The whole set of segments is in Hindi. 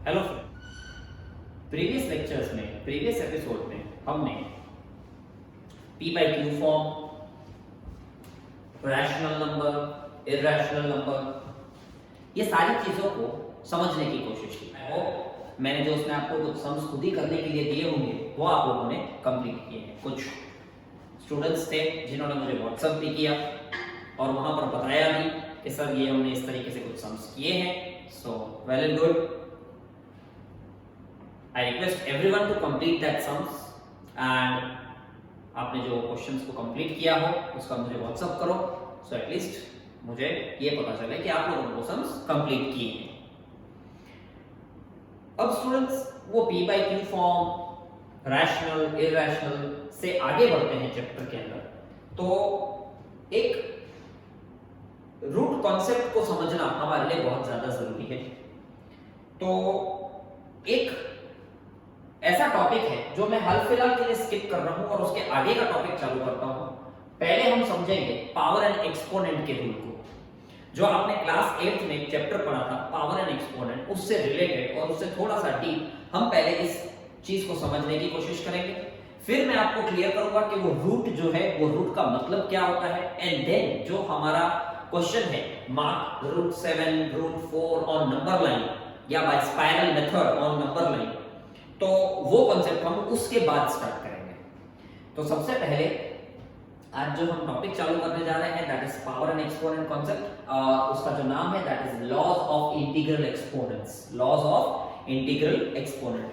हेलो फ्रेंड, प्रीवियस लेक्चर्स में प्रीवियस एपिसोड में हमने P by Q form, rational number, irrational number, ये सारी चीजों को समझने की कोशिश की। और मैंने जो उसमें आपको कुछ सम्स खुद ही करने के लिए दिए होंगे वो आप लोगों ने कंप्लीट किए हैं। कुछ स्टूडेंट्स थे जिन्होंने मुझे व्हाट्सएप भी किया और वहां पर बताया भी कि सर ये हमने इस तरीके से कुछ सम्स किए हैं। So well and good. I request everyone to complete that sums and आपने जो क्वेश्चंस को कंप्लीट किया हो उसका मुझे व्हाट्सएप करो, सो एटलीस्ट मुझे ये पता चले कि आप लोगों ने वो सम्स कंप्लीट किए हैं। अब स्टूडेंट्स वो P by Q form, rational, irrational से आगे बढ़ते हैं चैप्टर के अंदर, तो एक रूट कॉन्सेप्ट को समझना हमारे लिए बहुत ज्यादा जरूरी है। तो एक ऐसा टॉपिक है जो मैं हाल फिलहाल के लिए स्किप कर रहा हूं और उसके आगे का टॉपिक चालू करता हूं। पहले हम समझेंगे पावर एंड एक्सपोनेंट के रूल को, जो आपने क्लास 8th में एक चैप्टर पढ़ा था पावर एंड एक्सपोनेंट, उससे रिलेटेड और उससे थोड़ा सा डीप हम पहले इस चीज को समझने की कोशिश करेंगे। फिर मैं आपको क्लियर करूंगा कि वो रूट जो है वो रूट का मतलब क्या होता है, एंड देन जो हमारा क्वेश्चन है mark root 7, root 4 on number line या by spiral method on number line, तो वो कॉन्सेप्ट हम उसके बाद स्टार्ट करेंगे। तो सबसे पहले आज जो हम टॉपिक चालू करने जा रहे हैं that is power and exponent concept. उसका जो नाम है that is laws of integral exponents, laws of integral exponent.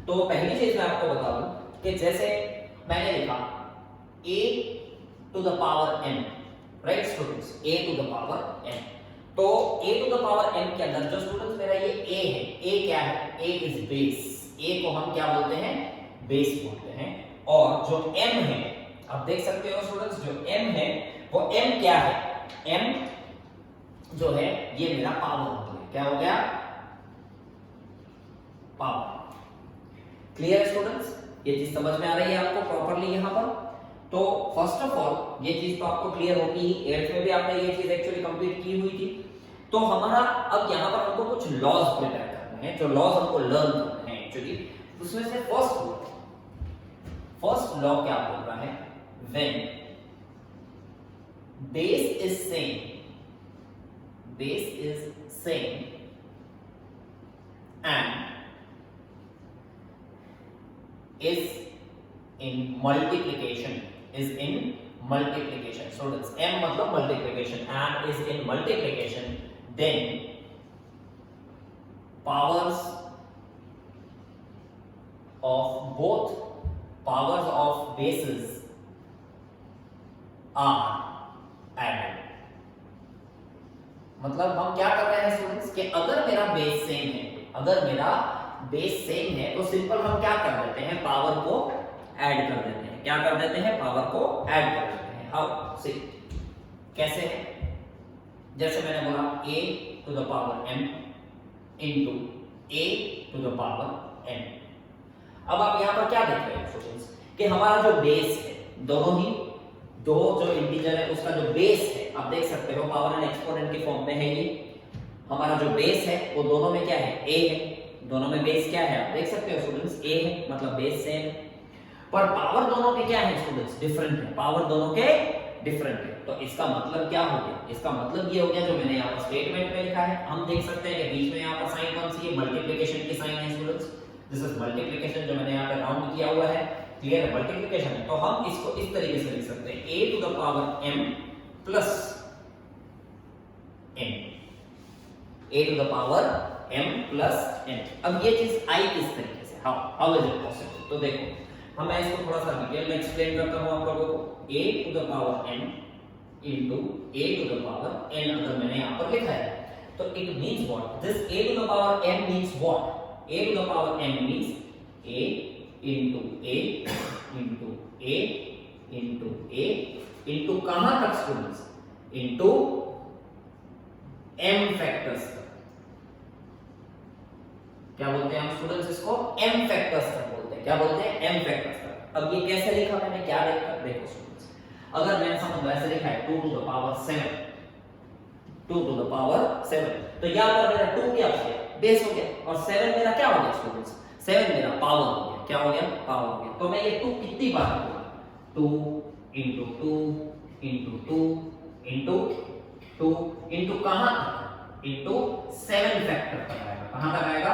तो पहली चीज मैं आपको बता दूं कि जैसे मैंने लिखा a to the power n, right students, a to the power n, तो a to the power n के अंदर जो स्टूडेंट्स मेरा ये a है, a क्या है, a इज बेस, a को हम क्या बोलते हैं, बेस बोलते हैं। और जो m है, आप देख सकते हो स्टूडेंट्स, जो m है वो m क्या है, m जो है ये मेरा पावर हो गया, क्या हो गया, पावर। क्लियर है स्टूडेंट्स, ये चीज समझ में आ रही है आपको प्रॉपर्ली यहाँ पर। तो फर्स्ट ऑफ ऑल ये चीज तो आपको क्लियर होगी, 8th में भी आपने ये चीज एक्चुअली कंप्लीट की हुई थी। तो हमारा अब यहाँ पर हमको कुछ लॉज प्रिपेयर करने हैं, जो लॉज हमको लर्न करने हैं एक्चुअली। उसमें से फर्स्ट लॉ क्या बोल रहा है, when base is same and is in multiplication, students, m मतलब multiplication and is in multiplication, then powers of bases are added। मतलब हम क्या कर रहे हैं स्टूडेंट्स कि अगर मेरा बेस सेम है तो सिंपल हम क्या कर देते हैं, पावर को ऐड कर देते हैं। क्या कर देते हैं, पावर को ऐड कर देते हैं। हाउ, सी कैसे है, जैसे मैंने बोला a to the power m into a to the power n। अब आप यहां पर क्या देख रहे हैं स्टूडेंट्स कि हमारा जो बेस है, दो जो इंटीजर है उसका जो बेस है, आप देख सकते हो पावर एंड एक्सपोनेंट के फॉर्म में है। ये हमारा जो बेस है वो दोनों में क्या है, a है। दोनों में बेस क्या है, आप देख सकते हो स्टूडेंट्स, a है, मतलब बेस सेम है। पर पावर दोनों के क्या है स्टूडेंट्स, डिफरेंट है, पावर दोनों के डिफरेंट है। तो इसका मतलब क्या हो गया, इसका मतलब ये हो गया जो मैंने यहाँ पर स्टेटमेंट में लिखा है। हम देख सकते हैं कि बीच में यहाँ पर साइन कौन सी है, मल्टीप्लिकेशन की साइन है स्टूडेंट्स। दिस इज मल्टीप्लिकेशन, जो मैंने यहाँ पे राउंड किया हुआ है, क्लियर है, मल्टीप्लिकेशन है। तो हम इसको इस तरीके से लिख सकते हैं a to the power m plus n, a to the power m plus n। अब ये चीज आई किस तरीके से, हाउ इज इट पॉसिबल, तो देखो हम मैं इसको थोड़ा सा डिटेल में एक्सप्लेन करता हूं आप लोगों को। a to the power m into a to the power n अगर मैंने यहां पर लिखा है तो it means what, this a to the power m means what, a to the power m means a into a into a into a into कहां तक स्टूडेंट्स, इनटू m फैक्टर्स। क्या बोलते हैं हम स्टूडेंट्स, इसको m फैक्टर्स तक बोलते हैं। क्या बोलते हैं, m फैक्टर्स तक। अब ये कैसे लिखा मैंने, क्या लिखा, देखो स्टूडेंट्स, अगर मैंने समझ ऐसे लिखा है 2 to the power 7, 2 to the power 7, तो यहां पर मेरा 2 क्या हो गया, बेस हो गया, और 7 मेरा क्या हो गया स्टूडेंट्स, 7 मेरा पावर हो गया, क्या हो गया, पावर हो गया। तो मैं ये 2 कितनी बार लिखूंगा, 2 इंटू 2 इंटू 2 इंटू 2 इंटू कहां तक, इंटू 7 फैक्टर तक आएगा, कहां तक आएगा,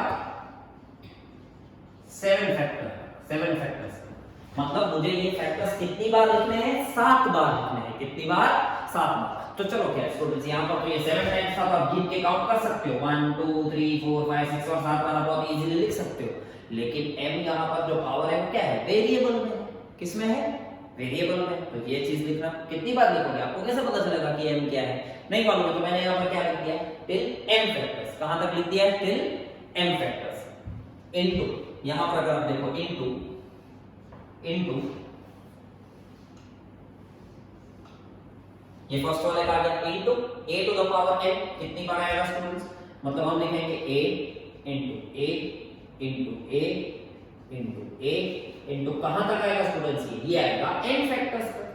7 फैक्टर, 7 फैक्टर्स। मतलब मुझे ये फैक्टर्स कितनी बार लिखने हैं, 7 बार लिखने हैं, कितनी बार, 7 बार। तो चलो क्या स्टूडेंट्स, यहाँ पर तो ये 7 टाइम्स था, तो आप गिन के काउंट कर सकते हो, 1 2 3 4 5 6 और 7 बार आप बहुत इजीली लिख सकते हो। लेकिन m यहाँ पर जो पावर है वो क्या है, वेरिएबल में, किसमें है, वेरिएबल में। तो ये चीज लिखना, कितनी बार लिखोगे, आपको कैसे पता चलेगा कि m क्या है, नहीं मालूम है, तो मैंने यहाँ पर क्या लिख दिया, टिल m फैक्टर्स, कहां तक लिख दिया है, टिल m फैक्टर्स, इनटू, यहाँ पर अगर आप देखो इनटू ये फर्स्ट वाले का आ गया, into a to the power n, कितनी बार आएगा स्टूडेंट्स, मतलब हम लिखेंगे a into a into a into a into कहां तक आएगा स्टूडेंट्स, ये आएगा n फैक्टर्स तक,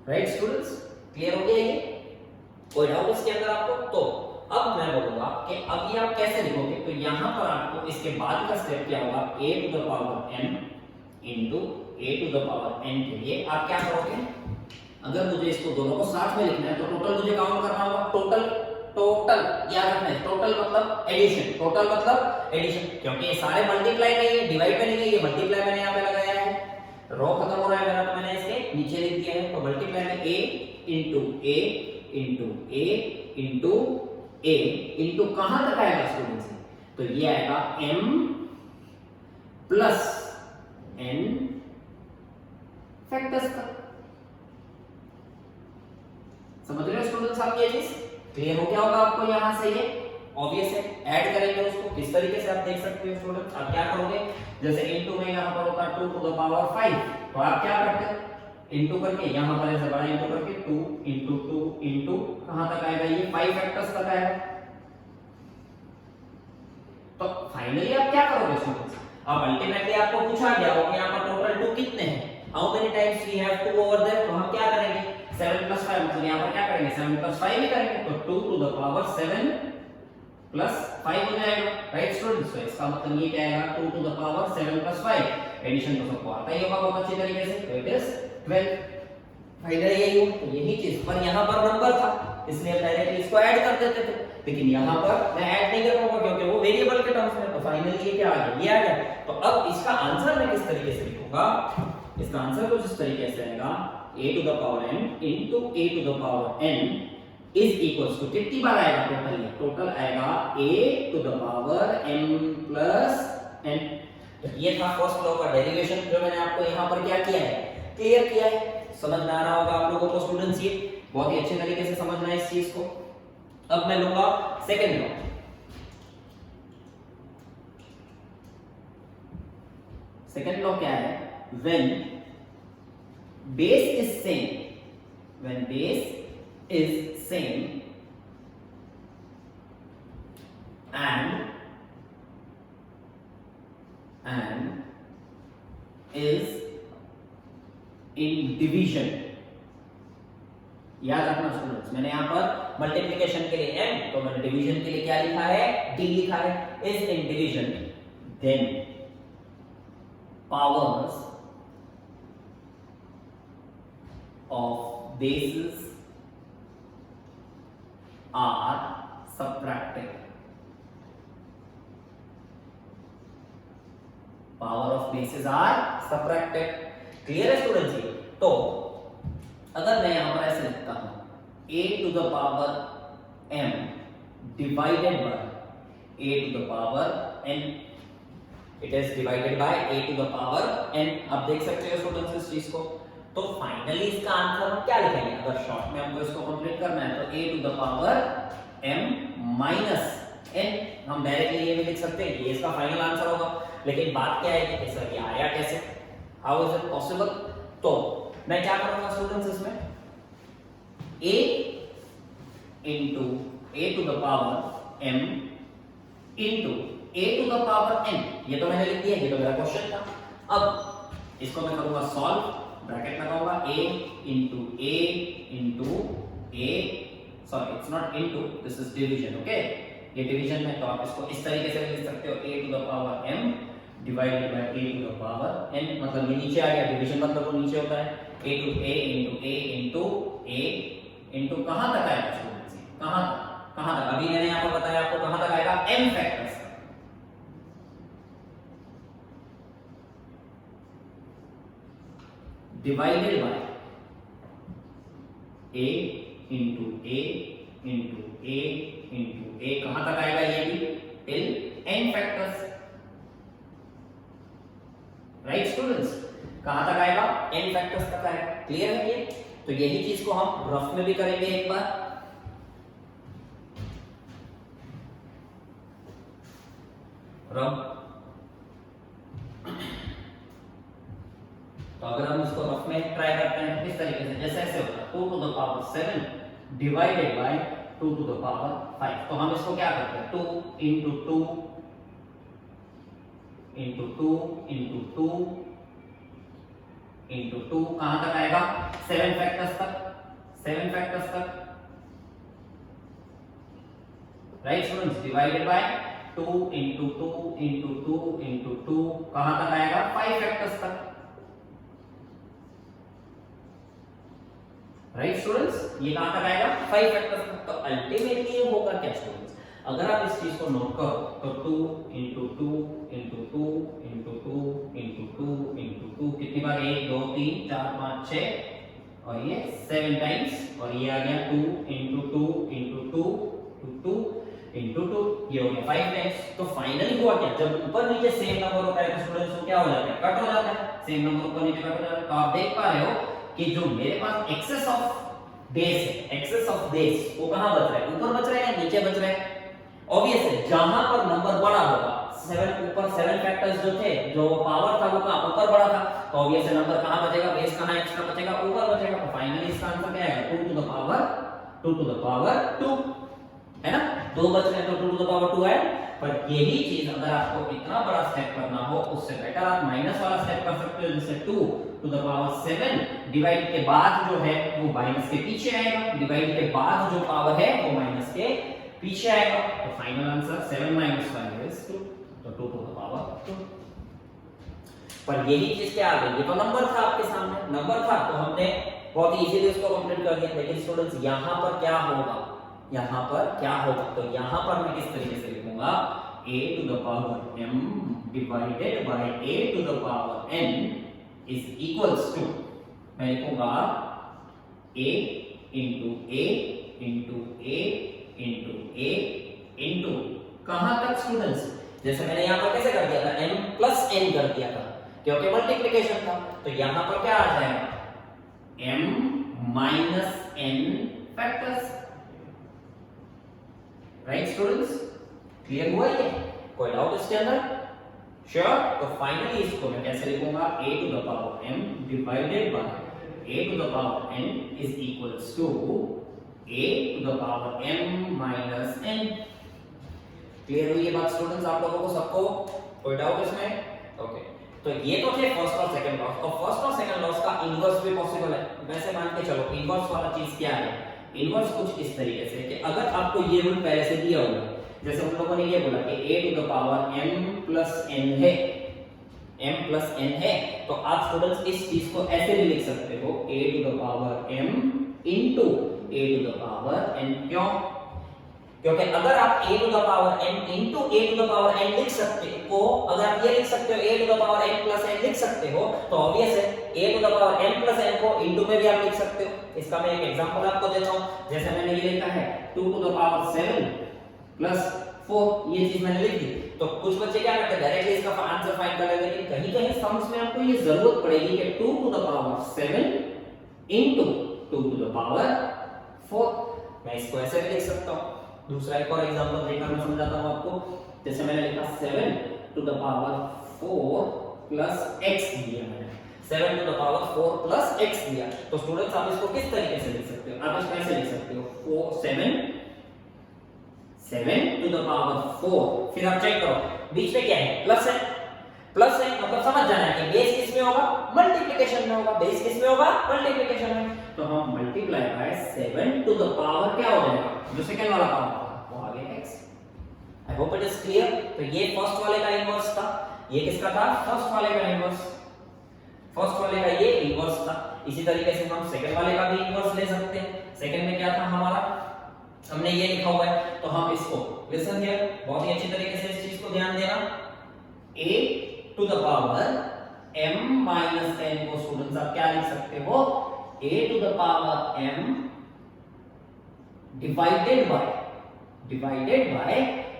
राइट स्टूडेंट्स, क्लियर हो गया ये, कोई डाउट इसके अंदर आपको। तो अब मैं बोलूंगा कि अब ये आप कैसे लिखोगे, तो यहां पर आपको इसके बाद का स्टेप क्या होगा, a to the power n into a to the power n के लिए आप क्या करोगे, अगर मुझे इसको दोनों को साथ में लिखना है तो टोटल मुझे काउंट करना होगा, टोटल याद रखना है, टोटल मतलब एडिशन, टोटल मतलब एडिशन, क्योंकि ये सारे मल्टीप्लाई नहीं है, डिवाइड में नहीं है, ये मल्टीप्लाई मैंने यहाँ पे लगाया है, रो खत्म हो रहा है मेरा, तो मैंने इसके नीचे लिख दिया है, तो मल्टीप्लाई में a into a into a into a into कहां तक आएगा स्टूडेंट्स, तो ये आएगा m प्लस n फैक्टर्स का, समझ रहे हो स्टूडेंट्स आप, ये चीज क्लियर हो गया होगा आपको, यहां से ये ऑब्वियस है, ऐड करेंगे उसको किस तरीके से आप देख सकते हो स्टूडेंट्स, आप क्या करोगे, जैसे इनटू में यहां पर होता है 2 टू द पावर 5, तो आप क्या करते हैं, इनटू करके यहां पर ऐसे बड़ा इनटू करके 2 इंटू 2 इंटू कहां तक आएगा, ये 5 फैक्टर्स तक आएगा। तो फाइनली आप क्या करोगे स्टूडेंट्स, अब अल्टीमेटली आपको पूछा गया हो कि यहां पर टोटल 2 कितने हैं, how many times we have 2 over there, तो हम क्या करेंगे, 7 प्लस 5, मतलब यहां पर क्या करेंगे, 7 प्लस 5 ही करेंगे, तो 2 टू द पावर 7 प्लस 5 हो जाएगा, राइट स्टूडेंट्स। तो इसका मतलब ये क्या आएगा, 2 to the power 7 plus 5, addition तो सबको आता ही होगा बहुत अच्छी तरीके से, तो इट इज 12, फाइनली यही हो, तो यही चीज, पर यहां पर नंबर था इसलिए हम डायरेक्टली इसको ऐड कर देते थे, लेकिन यहां पर मैं ऐड नहीं कर पाऊंगा क्योंकि वो वेरिएबल के टर्म्स में, तो फाइनली ये क्या आ गया, ये आ गया। तो अब इसका आंसर मैं किस तरीके से लिखूंगा, इसका आंसर कुछ इस तरीके से आएगा, a to the power n into a to the power n is equals to, कितनी बार आएगा टोटल, ये टोटल आएगा a to the power m plus n। तो ये था फर्स्ट लॉ का डेरिवेशन, जो मैंने आपको यहां पर क्या किया है, क्लियर किया है, समझ में आ रहा होगा आप लोगों को स्टूडेंट्स, ये बहुत ही अच्छे तरीके से समझना है इस चीज को। अब मैं लूंगा सेकंड लॉ, सेकंड लॉ क्या है, when base is same, when base is same and is in division, याद रखना स्टूडेंट्स, मैंने यहां पर मल्टीप्लिकेशन के लिए m, तो मैंने डिवीजन के लिए क्या लिखा है, d लिखा है, is in division, then powers of bases are subtracted, power of bases are subtracted, clear है स्टूडेंट्स ये। तो अगर मैं यहां पर ऐसे लिखता हूं a to the power m divided by a to the power n, it is divided by a to the power n, आप देख सकते हो स्टूडेंट्स इस चीज को। तो फाइनली इसका आंसर हम क्या लिखेंगे, अगर शॉर्ट में हमको इसको कंप्लीट करना है तो a to the power m minus n, हम डायरेक्टली ये भी लिख सकते हैं, ये इसका फाइनल आंसर होगा। लेकिन बात क्या है कि सर ये आया कैसे, हाउ इज इट पॉसिबल, तो मैं क्या करूंगा स्टूडेंट्स, इसमें a into a to the power m into a to the power n, ये तो मैंने लिख दिया, ये तो मेरा क्वेश्चन था। अब इसको मैं करूंगा सॉल्व, ब्रैकेट लगाऊंगा a into a into a sorry it's not into, this is division, okay. ये डिवीजन है तो आप इसको इस तरीके से लिख सकते हो a to the power m divided by a to the power n, मतलब ये नीचे आ गया, डिवीजन मतलब वो नीचे होता है, a into a into कहां तक आएगा स्टूडेंट्स, कहां तक अभी मैंने यहां पर बताया आपको, कहां तक आएगा m factors divided by a into a into a into a, कहां तक आएगा ये भी, till n factors, right students, कहां तक आएगा, n फैक्टर्स तक आएगा। क्लियर है ये? तो यही चीज को हम रफ में भी करेंगे एक बार। रफ, तो अगर हम इसको रफ में ट्राई करते हैं तो इस तरीके से, जैसे ऐसे होता है 2 to the power 7 divided by 2 to the power 5, तो हम इसको क्या करते हैं 2 into 2 into 2 into 2 into 2, कहां तक आएगा 7 फैक्टर्स तक, right students, divided by 2 into 2 into 2 into 2, कहां तक आएगा 5 फैक्टर्स तक, राइट स्टूडेंट्स, ये कहां तक आएगा 5 फैक्टर्स तक। तो अल्टीमेटली ये होगा क्या स्टूडेंट्स, अगर आप इस चीज को नोट करो तो 2 into 2 into 2 into 2 into 2 into 2 कितनी बार, 1 2 3 4 5 6 और ये 7 टाइम्स, और ये आ गया 2 into 2 into 2 into 2 into 2, ये हो गया 5 टाइम्स। तो फाइनली हुआ क्या, जब ऊपर नीचे सेम नंबर होता है तो स्टूडेंट्स को क्या हो जाता है, कट हो जाता है, सेम नंबर ऊपर नीचे कट हो जाता है। तो आप देख पा रहे हो कि जो मेरे पास एक्सेस ऑफ बेस है, एक्सेस ऑफ बेस वो कहां बच रहा है, ऊपर बच रहा है या नीचे बच रहा है, ऑब्वियस है जहां पर नंबर बड़ा होगा, 7 ऊपर 7 फैक्टर्स जो थे, जो पावर था वो कहां ऊपर बड़ा था, तो ऑब्वियस है नंबर कहां बचेगा, बेस कहां एक्स्ट्रा बचेगा, ऊपर बचेगा। तो फाइनली इसका आंसर क्या आएगा 2 टू द पावर 2, है ना, 2 बच रहे हैं तो 2 टू द पावर 2 है। पर यही चीज अगर आपको इतना बड़ा स्टेप करना हो, उससे बेटर आप माइनस वाला स्टेप कर सकते हो, जैसे 2 टू द पावर 7 डिवाइड के बाद जो है वो माइनस के पीछे आएगा, डिवाइड के बाद जो पावर है वो माइनस के पीछे आएगा। तो फाइनल आंसर 7 minus 5 is 2, तो 2 टू द पावर 2। पर यही चीज क्या आ गई, ये तो नंबर था आपके सामने, नंबर था तो हमने बहुत इजीली उसको कंप्लीट कर दिया। लेकिन स्टूडेंट्स यहां पर क्या होगा, यहां पर क्या होगा, तो यहां पर मैं किस तरीके से लिखूंगा, a to the power m divided by a to the power n is equals to, मैं लिखूंगा a into a into a into a into कहां तक स्टूडेंट्स, जैसे मैंने यहां पर कैसे कर दिया था, m plus n कर दिया था क्योंकि मल्टीप्लिकेशन था। तो यहां पर क्या आ जाएगा, m minus n factors, right students, clear हुआ ये, कोई डाउट इसके अंदर, श्योर। तो फाइनली इसको मैं कैसे लिखूंगा, a to the power m divided by a to the power n is equals to a to the power m minus n। Clear हुई ये बात स्टूडेंट्स, आप लोगों को सबको, कोई डाउट इसमें, ओके। तो ये तो थे फर्स्ट और सेकंड लॉस, और फर्स्ट और सेकंड लॉस का इनवर्स भी पॉसिबल है। वैसे मान के चलो इनवर्स वाला चीज क्या है, इनवर्स कुछ इस तरीके से कि अगर आपको ये रूल पहले से दिया हुआ है, जैसे हम लोगों ने ये बोला कि a to the power m plus n है, m plus n है, तो आप स्टूडेंट्स इस चीज को ऐसे भी लिख सकते हो a to the power m into a to the power n। क्यों, क्योंकि अगर आप a to the power n into a to the power n लिख सकते हो, अगर आप ये लिख सकते हो a to the power n plus n लिख सकते हो, तो ऑब्वियस है a to the power n plus n को into में भी आप लिख सकते हो। इसका मैं एक एग्जांपल आपको देता हूं, जैसे मैंने ये लिखा है 2 to the power 7 plus 4, ये चीज मैंने लिख दी। तो कुछ बच्चे क्या करते हैं, डायरेक्टली इसका आंसर फाइंड कर लेते हैं, लेकिन कहीं कहीं सम्स में आपको ये जरूरत पड़ेगी कि 2 to the power 7 into 2 to the power 4। मैं इसको ऐसे भी लिख सकता हूं। दूसरा एक और एग्जांपल देकर मैं समझाता हूं आपको, जैसे मैंने लिखा 7 to the power 4 plus x दिया मैंने, 7 to the power 4 plus x दिया। तो स्टूडेंट्स आप इसको किस तरीके से लिख सकते हो, आप इसको ऐसे लिख सकते हो 7 to the power 4, फिर आप चेक करो बीच में क्या है, प्लस है, प्लस है मतलब समझ जाना है कि बेस किस में होगा, मल्टीप्लिकेशन में होगा, बेस किस में होगा, मल्टीप्लिकेशन में। तो हम multiply by 7 to the power क्या हो जाएगा, जो सेकंड वाला पावर था वो आ गया x। I hope it is clear. तो ये फर्स्ट वाले का इनवर्स था, ये किसका था, फर्स्ट वाले का इनवर्स, फर्स्ट वाले का ये इनवर्स था। इसी तरीके से हम सेकंड वाले का भी इनवर्स ले सकते हैं। सेकंड में क्या था हमारा, हमने ये लिखा हुआ है, तो हम इसको लिसन हियर, बहुत ही अच्छी तरीके से इस चीज को ध्यान देना, a to the power m minus n को स्टूडेंट्स आप क्या लिख सकते हो, a to the power m divided by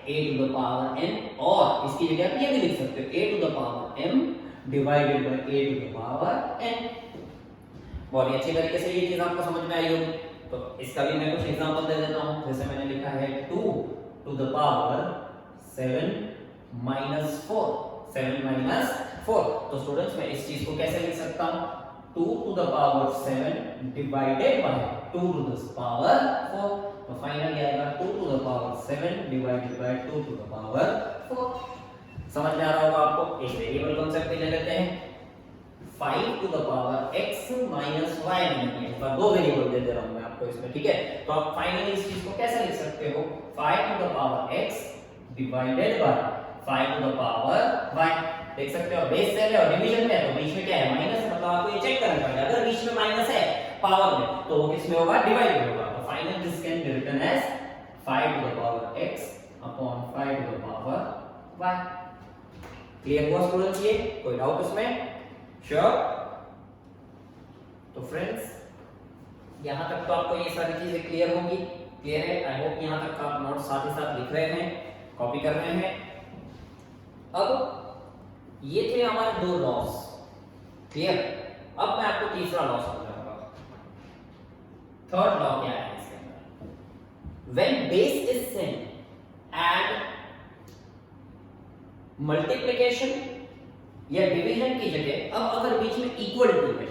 a to the power n, और इसकी जगह आप ये भी लिख सकते हो a to the power m divided by a to the power n। बहुत ही अच्छी तरीके से ये चीज आपको समझ में आई होगी। तो इसका भी मैं कुछ एग्जांपल दे देता हूं। जैसे मैंने लिखा है 2 to the power 7 minus 4, 7 minus 4। तो स्टूडेंट्स मैं इस चीज को कैसे लिख सकता हूं, 2 to the power 7 divided by 2 to the power 4। तो फाइनली आएगा 2 to the power 7 divided by 2 to the power 4। समझ में आ रहा होगा आपको। एक वेरिएबल कॉन्सेप्ट भी ले लेते हैं, 5 to the power x minus y मैंने इस बार दो वेरिएबल दे दे रहा हूं मैं आपको इसमें, ठीक है। तो आप फाइनली इस चीज को कैसे लिख सकते हो, 5 to the power x divided by 5 to the power y। देख सकते हो बेस सेल है और डिवीजन में है, तो बीच में क्या है, माइनस, मतलब आपको ये चेक करना पड़ेगा। अगर बीच में माइनस है पावर में, तो वो किस में होगा, डिवाइड में होगा। तो finally this can be written as 5 to the power x upon 5 to the power y। Clear हुआ स्टूडेंट्स, ये कोई डाउट इसमें, श्योर। तो फ्रेंड्स यहां तक तो आपको ये सारी चीजें क्लियर होंगी, क्लियर है। आई होप यहां तक आप नोट साथ ही साथ लिख रहे हैं, कॉपी कर रहे हैं। अब ये थे हमारे दो लॉस, क्लियर। अब मैं आपको तीसरा लॉ समझाऊंगा। थर्ड लॉ क्या है इसके अंदर, when base is same and multiplication या डिवीजन की जगह अब अगर बीच में इक्वल टू है,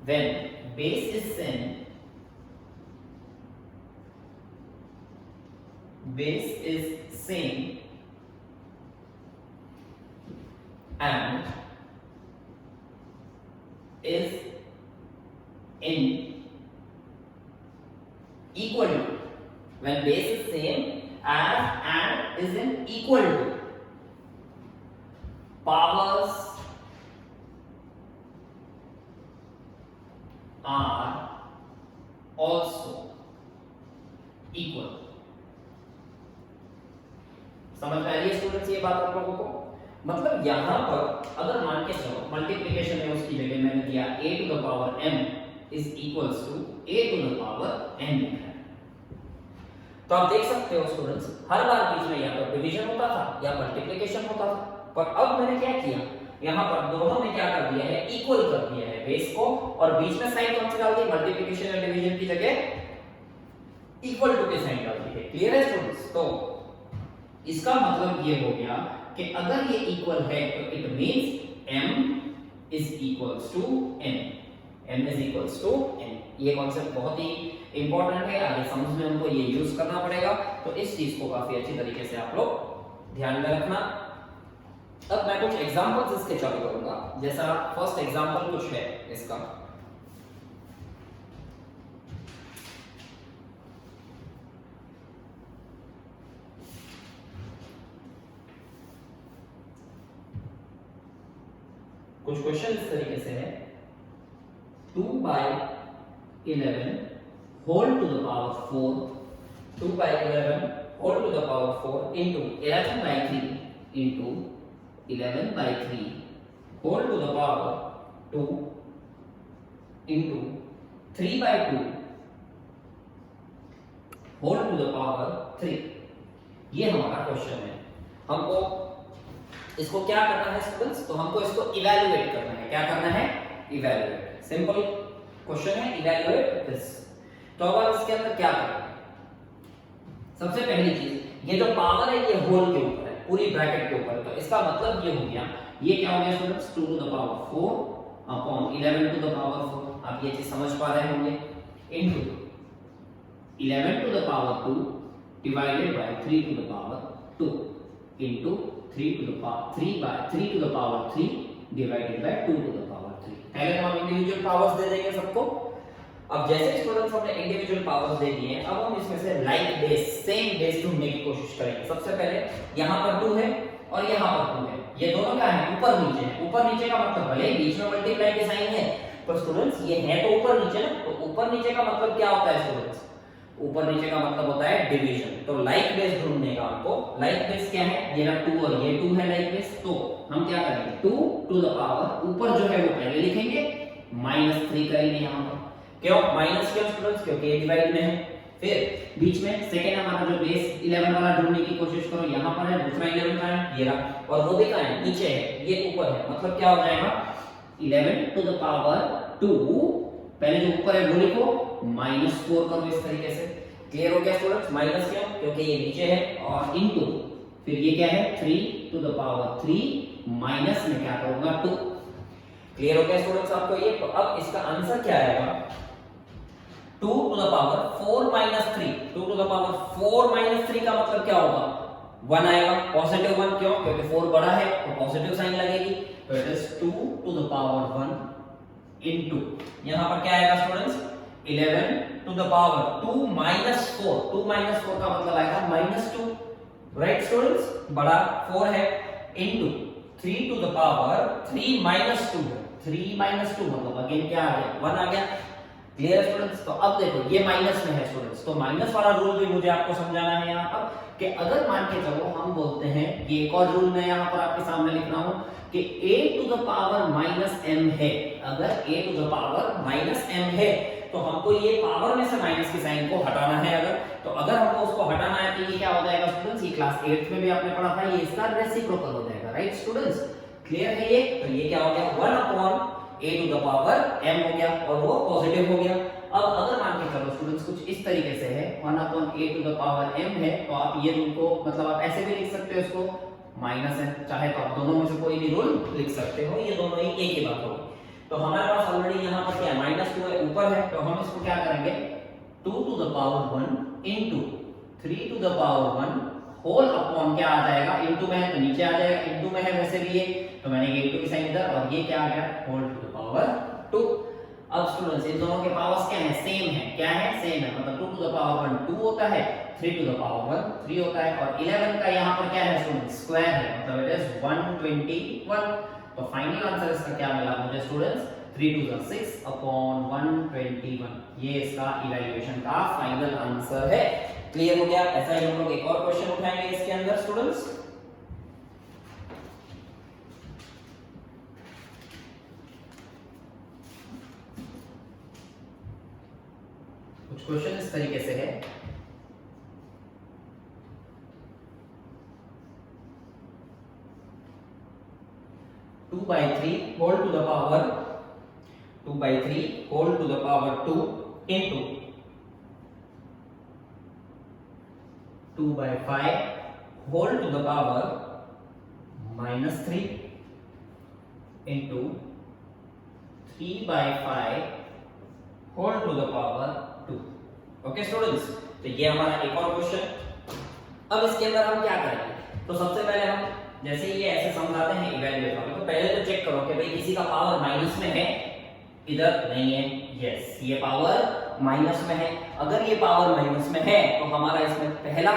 when base is same, base is same and is in equal to, when base is same and is in equal to, powers are also equal। समझ में आ रही है स्टूडेंट्स ये बात आप लोगों को। मतलब यहां पर अगर मान के चलो मल्टीप्लिकेशन में उसकी जगह मैंने दिया a to the power m is equals to a to the power n लिखा है, तो आप देख सकते हो स्टूडेंट्स हर बार बीच में या तो डिवीजन होता था या मल्टीप्लिकेशन होता था। पर अब मैंने क्या किया, यहां पर दोनों में क्या कर दिया है, इक्वल कर दिया है बेस को, और बीच में साइन कौन सी डाल दी, मल्टीप्लिकेशन या डिवीजन की जगह इक्वल टू के साइन डाल दी है। क्लियर है स्टूडेंट्स। तो इसका मतलब ये हो गया कि अगर ये इक्वल है तो it means m is equals to n, m is equals to n। ये कॉन्सेप्ट बहुत ही इंपॉर्टेंट है, आगे समझ में हमको ये यूज करना पड़ेगा। तो इस चीज को काफी अच्छी तरीके से आप लोग ध्यान में रखना। अब मैं कुछ एग्जांपल्स इसके चालू करूंगा। जैसा फर्स्ट एग्जांपल कुछ है इसका, कुछ क्वेश्चन इस तरीके से है, 2/11 whole to the power 4, 2/11 whole to the power 4 into 11/3 into 11/3 whole to the power 2 into 3/2 whole to the power 3। ये हमारा क्वेश्चन है। हमको इसको क्या करना है स्टूडेंट्स, तो हमको इसको इवैल्यूएट करना है। क्या करना है, इवैल्यूएट। सिंपल क्वेश्चन है, इवैल्यूएट दिस। तो अब आप इसके अंदर क्या करेंगे, सबसे पहली चीज ये जो पावर है ये होल के ऊपर है, पूरी ब्रैकेट के ऊपर। तो इसका मतलब ये हो गया, ये क्या हो गया students, 2 to the power 4 upon 11 to the power 4। आप ये चीज समझ पा रहे होंगे, into 11 to the power 2 divided by 3 to the power 2 into 3 to the power 3 to the power 3 divided by 2 to the power 3। पहले तो हम इंडिविजुअल पावर्स दे देंगे सबको, अब जैसे स्टूडेंट्स हमने इंडिविजुअल पावर्स दे दिए हैं, अब हम इसमें से लाइक बेस, सेम बेस ढूंढने की कोशिश करेंगे। सबसे पहले यहाँ पर 2 है और यहाँ पर 2 है, ये दोनों क्या है, ऊपर नीचे है। ऊपर नीचे का मतलब भले बीच में मल्टीप्लाई के साइन है, पर स्टूडेंट्स ये है तो ऊपर नीचे ना, तो ऊपर नीचे का मतलब क्या होता है स्टूडेंट्स, ऊपर नीचे का मतलब होता है डिवीजन। तो लाइक बेस ढूंढने का हमको, लाइक बेस क्या है, ये ना 2 और ये 2 है लाइक बेस, तो हम क्या करेंगे 2 टू द पावर ऊपर जो है वो पहले लिखेंगे, -3 करेंगे यहाँ पर। क्यों माइनस, क्यों स्टूडेंट्स, क्योंकि ये डिवाइड में है। फिर बीच में सेकेंड हमारा जो बेस 11 वाला ढूंढने की कोशिश करो, यहाँ पर है, दूसरा 11 का है, ये रहा, और वो भी कहाँ है, नीचे है, ये ऊपर है। मतलब क्या हो जाएगा 11 टू द पावर 2, पहले जो ऊपर है वो लिखो, -4 करो इस तरीके से। क्लियर हो गया स्टूडेंट्स, माइनस क्यों, क्योंकि ये नीचे है, और इनटू फिर ये क्या है 3 टू द पावर 3, माइनस में क्या करूंगा 2। क्लियर हो गया स्टूडेंट्स आपको ये। तो अब इसका आंसर क्या आएगा, 2 to the power 4 minus 3, 2 to the power 4 minus 3 का मतलब क्या होगा, 1 आएगा, पॉजिटिव 1, क्यों, क्योंकि 4 बड़ा है तो पॉजिटिव साइन लगेगी, तो it is 2 to the power 1 into यहां पर क्या आएगा students 11 to the power 2 minus 4, 2 minus 4 का मतलब आएगा -2, राइट स्टूडेंट्स, बड़ा 4 है, into 3 to the power 3 minus 2, 3 minus 2 मतलब अगेन क्या आ गया 1 आ गया। क्लियर स्टूडेंट्स, तो अब देखो ये माइनस में है स्टूडेंट्स, तो माइनस वाला रूल भी मुझे आपको समझाना है यहाँ पर, कि अगर मान के चलो हम बोलते हैं कि एक और रूल मैं यहाँ पर आपके सामने लिख रहा हूँ कि a to the power -m है, अगर a to the power -m है तो हमको ये पावर में से माइनस के साइन को हटाना है। अगर हमको उसको हटाना है तो ये क्या हो जाएगा स्टूडेंट्स, ये क्लास 8th में भी आपने पढ़ा था, ये इसका रेसिप्रोकल हो जाएगा, राइट स्टूडेंट्स। क्लियर है ये, तो ये क्या हो गया 1 upon a to the power m हो गया, और वो पॉजिटिव हो गया। अब अगर मान के चलो स्टूडेंट्स कुछ इस तरीके से है, 1 upon a to the power m है, तो आप ये रूल को मतलब आप ऐसे भी लिख सकते हो, इसको माइनस है, चाहे तो आप दोनों में से कोई भी रूल लिख सकते हो, ये दोनों ही एक ही बात होगी। तो हमारे पास ऑलरेडी यहाँ पर क्या है -2 है, ऊपर है, तो हम इसको क्या करेंगे 2 to the power 1 into 3 to the power 1 whole upon क्या आ जाएगा, इनटू में है तो नीचे आ जाएगा, इनटू में है वैसे भी ये, तो मैंने ये इनटू की साइन इधर, और ये क्या आ गया होल टू द पावर 2। अब स्टूडेंट्स इन दोनों के पावर्स क्या है, सेम है, क्या है सेम है, मतलब 2 टू द पावर 1 2 होता है, 3 टू द पावर 1 3 होता है, और 11 का यहाँ पर क्या है स्टूडेंट्स स्क्वायर है, मतलब इट इज 121। तो फाइनल आंसर इसका क्या मिला मुझे स्टूडेंट्स, 3 टू द 6 अपॉन 121, ये इसका इवैल्यूएशन का फाइनल आंसर है। क्लियर हो गया। ऐसा ही हम लोग एक और क्वेश्चन उठाएंगे इसके अंदर स्टूडेंट्स। कुछ क्वेश्चन इस तरीके से है, two by three whole to the power 2 into 2 by 5 whole to the power -3 into 3 by 5 whole to the power 2। Okay students, तो ये हमारा एक और क्वेश्चन। अब इसके अंदर हम क्या करेंगे, तो सबसे पहले हम जैसे ये ऐसे समझाते हैं इवैल्यूएट वाले, तो पहले तो चेक करो कि भाई किसी का पावर माइनस में है, इधर नहीं है, यस ये पावर माइनस में है। अगर ये पावर माइनस में है तो हमारा इसमें पहला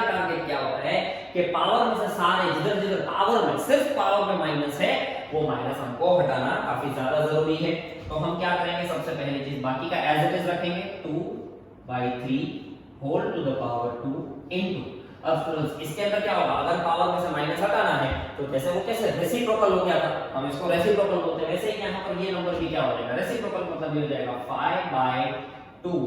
टारगेट क्या होता है कि पावर में से सारे जिधर पावर में सिर्फ पावर में माइनस है वो माइनस हमको हटाना काफी ज्यादा जरूरी है। तो हम क्या करेंगे, सबसे पहले चीज बाकी का एज इट इज रखेंगे, 2/3 whole to the power 2 into. अब स्टूडेंट्स इसके अंदर क्या होगा, अगर पावर में से माइनस हटाना है तो जैसे वो कैसे रेसिप्रोकल हो गया था, हम इसको रेसिप्रोकल बोलते हैं, वैसे ही यहाँ पर ये नंबर भी क्या हो जाएगा रेसिप्रोकल, मतलब ये हो जाएगा 5/2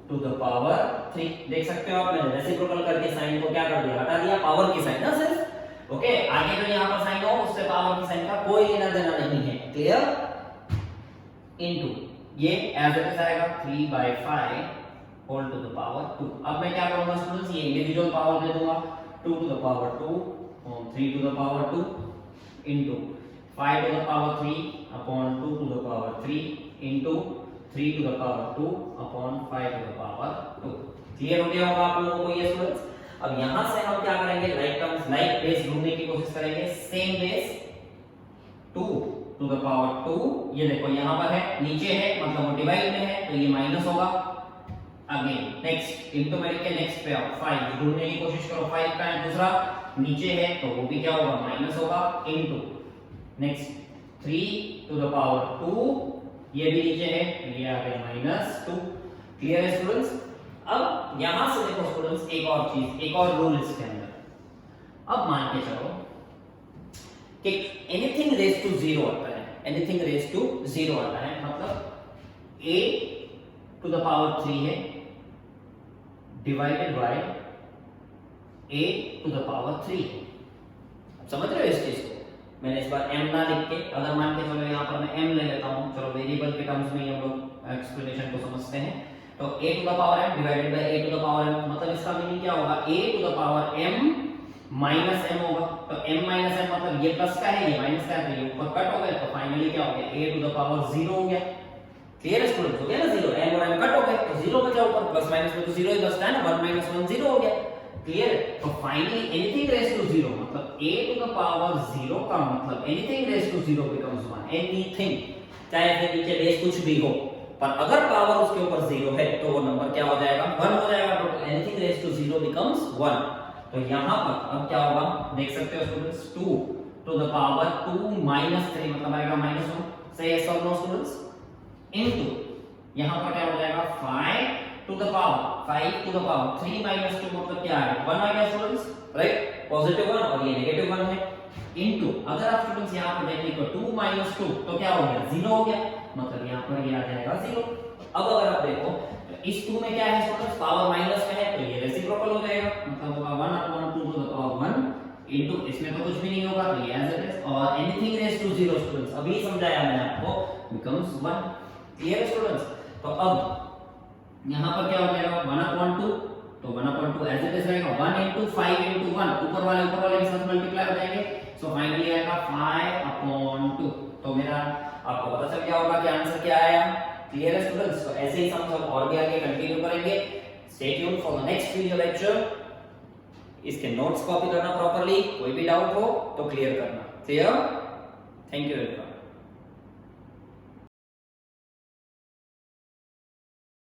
टू द पावर 3। देख सकते हो आप, मैंने रेसिप्रोकल करके साइन को क्या कर दिया, हटा दिया, पावर की साइन ना सिर्फ। ओके, आगे जो यहाँ पर साइन हो उससे पावर की साइन का कोई लेना देना नहीं है। क्लियर, इनटू ये एज इट इज आएगा 3/5 होल टू द पावर 2। अब मैं क्या करूंगा स्टूडेंट्स, ये इंडिविजुअल पावर दे दूंगा, 2 टू द पावर 2 और 3 to the power 2 into 5 to the power 3 upon 2 to the power 3 into 3 to the power 2 upon 5 to the power 2। Clear हो गया होगा आप लोगों को ये स्टूडेंट्स। अब यहां से हम क्या करेंगे, लाइक टर्म्स लाइक बेस ढूंढने की कोशिश करेंगे, same base 2 to the power 2, ये देखो यहाँ पर है, नीचे है मतलब वो डिवाइड में है तो ये माइनस होगा। अगेन नेक्स्ट इनटू में लिख के नेक्स्ट पे आओ, 5 ढूंढने की कोशिश करो, 5 का है दूसरा, नीचे है तो वो भी क्या होगा, माइनस होगा, into next 3 to the power 2, ये भी नीचे है तो ये आ गया -2। क्लियर है स्टूडेंट्स? अब यहां से देखो स्टूडेंट्स एक और चीज, एक और रूल इसके अंदर। अब मान के चलो कि एनीथिंग रेज टू 0 आता है, एनीथिंग रेज टू 0 आता है मतलब a टू द पावर 3 है divided by a to the power 3 है। अब समझ रहे हो इस चीज को? मैंने इस बार m ना लिख के, अगर मान के चलो यहाँ पर मैं m ले लेता हूँ, चलो वेरिएबल के टर्म्स में हम लोग एक्सप्लेनेशन को समझते हैं, तो a to the power m divided by a to the power m, मतलब इसका मीनिंग क्या होगा, a to the power m minus m होगा। तो m माइनस m मतलब ये प्लस का है ये माइनस का है, तो ये ऊपर कट हो गया, तो फाइनली क्या हो गया, a टू द पावर 0 हो गया। क्लियर है स्टूडेंट? हो गया ना 0, m और m कट हो गए तो 0 बचा ऊपर, प्लस माइनस में तो 0 ही बचता है ना, 1 माइनस 1 0 हो गया। क्लियर? तो फाइनली एनीथिंग रेज टू 0 मतलब a टू द पावर 0 का मतलब anything raise to 0 becomes 1, anything, चाहे इसके नीचे बेस कुछ भी हो, पर अगर पावर उसके ऊपर 0 है तो वो नंबर क्या हो जाएगा, 1 हो जाएगा। तो एनीथिंग रेज टू 0 बिकम्स 1। तो यहां पर अब क्या होगा देख सकते हो students, 2 to the power 2 minus 3 मतलब आएगा -1। सही है नो स्टूडेंट्स? इनटू यहां पर क्या हो जाएगा 5 to the power 5 to the power 3 minus 2 मतलब क्या आ गया 1 आ गया स्टूडेंट्स, राइट? पॉजिटिव 1 और ये नेगेटिव 1 है। इनटू अगर आप स्टूडेंट्स यहां पर देखें तो 2 माइनस 2 तो क्या हो गया 0 हो गया, मतलब यहां पर ये आ जाएगा 0। अब अगर आप देखो तो इस 2 में क्या है स्टूडेंट्स, पावर माइनस में है तो ये रेसिप्रोकल हो जाएगा, मतलब होगा 1/2 टू द पावर 1 इनटू इसमें तो कुछ भी नहीं होगा तो ये एज इट इज, और एनीथिंग रेज टू 0 स्टूडेंट्स अभी समझाया मैंने आपको, बिकम्स 1। क्लियर है स्टूडेंट्स? तो अब यहां पर क्या हो जाएगा 1/2, तो 1/2 एज इट इज रहेगा, 1 into 5 into 1 ऊपर वाले के साथ मल्टीप्लाई हो जाएंगे, सो फाइनली आएगा 5/2। तो मेरा आपको पता चल गया होगा कि आंसर क्या आया। क्लियर है स्टूडेंट्स? तो ऐसे ही हम सब और भी आगे कंटिन्यू करेंगे। Stay tuned for the next video lecture. इसके नोट्स कॉपी करना प्रॉपर्ली, कोई भी डाउट हो तो क्लियर करना। क्लियर? Thank you everyone.